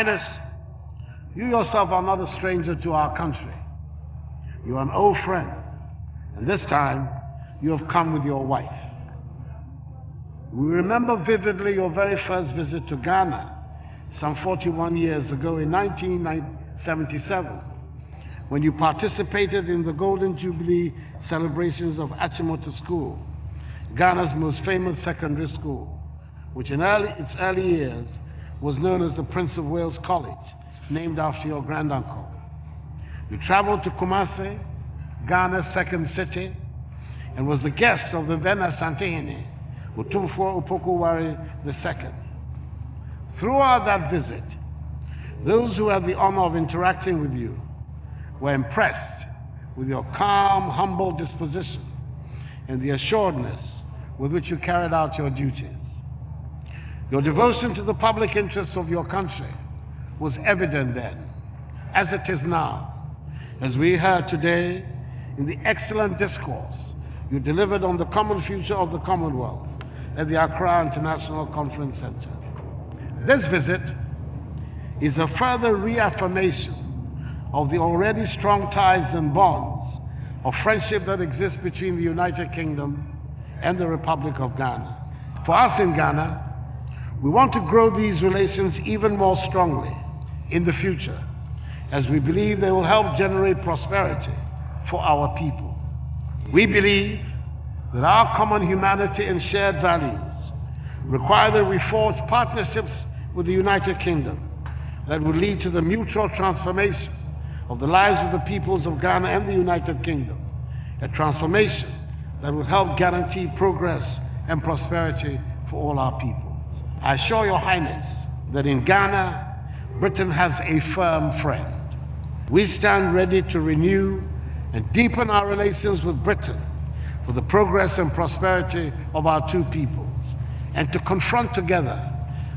Highness, you yourself are not a stranger to our country. You are an old friend, and this time you have come with your wife. We remember vividly your very first visit to Ghana some 41 years ago in 1977, when you participated in the Golden Jubilee celebrations of Achimota School, Ghana's most famous secondary school, which in its early years was known as the Prince of Wales College, named after your granduncle. You traveled to Kumasi, Ghana's second city, and was the guest of the then Asante, Otumfuo Opoku-Ware II. Throughout that visit, those who had the honor of interacting with you were impressed with your calm, humble disposition and the assuredness with which you carried out your duties. Your devotion to the public interests of your country was evident then, as it is now, as we heard today in the excellent discourse you delivered on the common future of the Commonwealth at the Accra International Conference Center. This visit is a further reaffirmation of the already strong ties and bonds of friendship that exist between the United Kingdom and the Republic of Ghana. For us in Ghana, we want to grow these relations even more strongly in the future, as we believe they will help generate prosperity for our people. We believe that our common humanity and shared values require that we forge partnerships with the United Kingdom that will lead to the mutual transformation of the lives of the peoples of Ghana and the United Kingdom, a transformation that will help guarantee progress and prosperity for all our peoples. I assure Your Highness that in Ghana, Britain has a firm friend. We stand ready to renew and deepen our relations with Britain for the progress and prosperity of our two peoples, and to confront together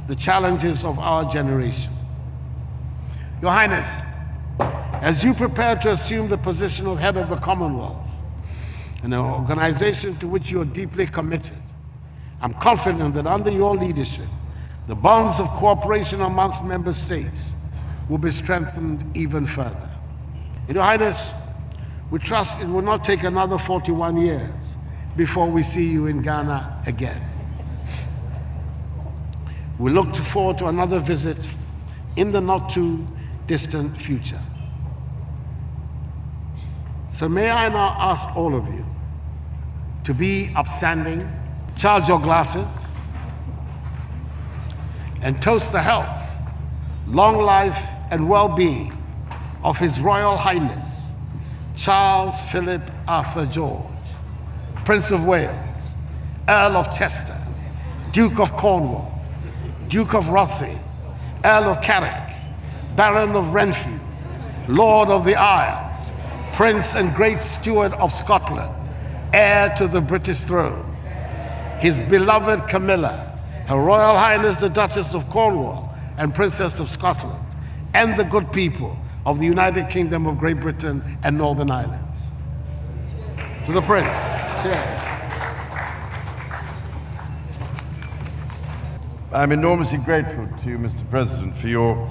the challenges of our generation. Your Highness, as you prepare to assume the position of head of the Commonwealth, an organization to which you are deeply committed, I'm confident that under your leadership, the bonds of cooperation amongst member states will be strengthened even further. Your Highness, we trust it will not take another 41 years before we see you in Ghana again. We look forward to another visit in the not too distant future. So may I now ask all of you to be upstanding, charge your glasses, and toast the health, long life, and well-being of His Royal Highness, Charles Philip Arthur George, Prince of Wales, Earl of Chester, Duke of Cornwall, Duke of Rothesay, Earl of Carrick, Baron of Renfrew, Lord of the Isles, Prince and Great Steward of Scotland, heir to the British throne, his beloved Camilla, Her Royal Highness the Duchess of Cornwall and Princess of Scotland, and the good people of the United Kingdom of Great Britain and Northern Ireland. To the Prince. Cheers. I'm enormously grateful to you, Mr. President, for your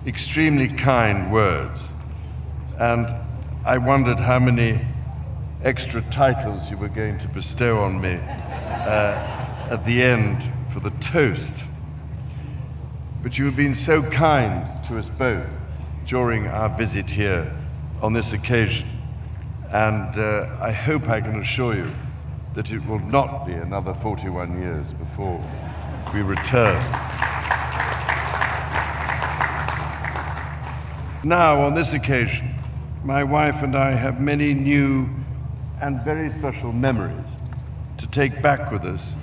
extremely kind words. And I wondered how many extra titles you were going to bestow on me at the end for the toast. But you have been so kind to us both during our visit here on this occasion. And I hope I can assure you that it will not be another 41 years before we return. Now, on this occasion, my wife and I have many new and very special memories to take back with us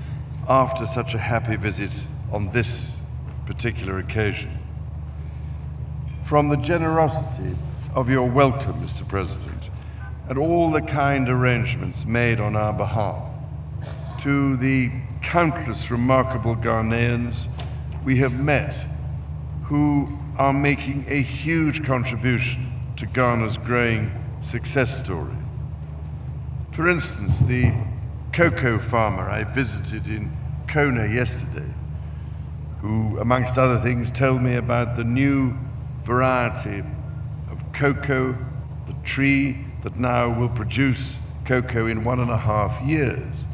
after such a happy visit on this particular occasion. From the generosity of your welcome, Mr. President, and all the kind arrangements made on our behalf, to the countless remarkable Ghanaians we have met who are making a huge contribution to Ghana's growing success story. For instance, the cocoa farmer I visited in Kona yesterday, who, amongst other things, told me about the new variety of cocoa, the tree that now will produce cocoa in 1.5 years,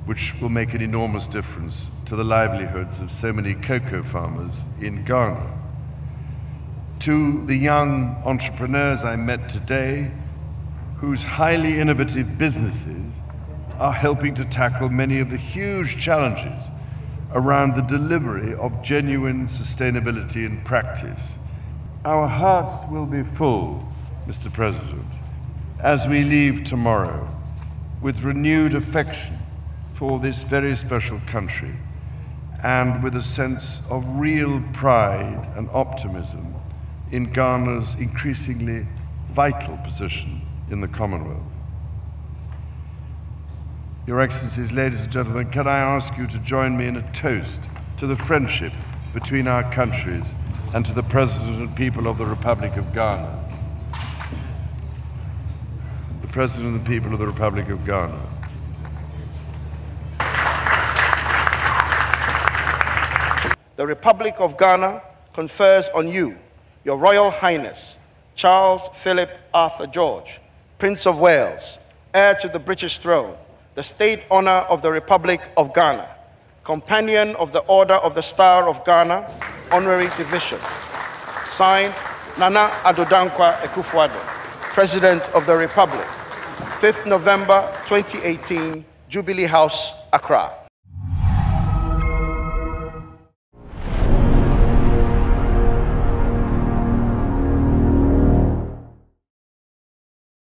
which will make an enormous difference to the livelihoods of so many cocoa farmers in Ghana. To the young entrepreneurs I met today, whose highly innovative businesses are helping to tackle many of the huge challenges around the delivery of genuine sustainability in practice. Our hearts will be full, Mr. President, as we leave tomorrow with renewed affection for this very special country and with a sense of real pride and optimism in Ghana's increasingly vital position in the Commonwealth. Your Excellencies, ladies and gentlemen, can I ask you to join me in a toast to the friendship between our countries and to the President and people of the Republic of Ghana. The President and people of the Republic of Ghana. The Republic of Ghana confers on you, Your Royal Highness, Charles Philip Arthur George, Prince of Wales, heir to the British throne, the state honor of the Republic of Ghana, Companion of the Order of the Star of Ghana, Honorary Division. Signed, Nana Addo Akufo-Addo, President of the Republic. 5th November 2018, Jubilee House, Accra.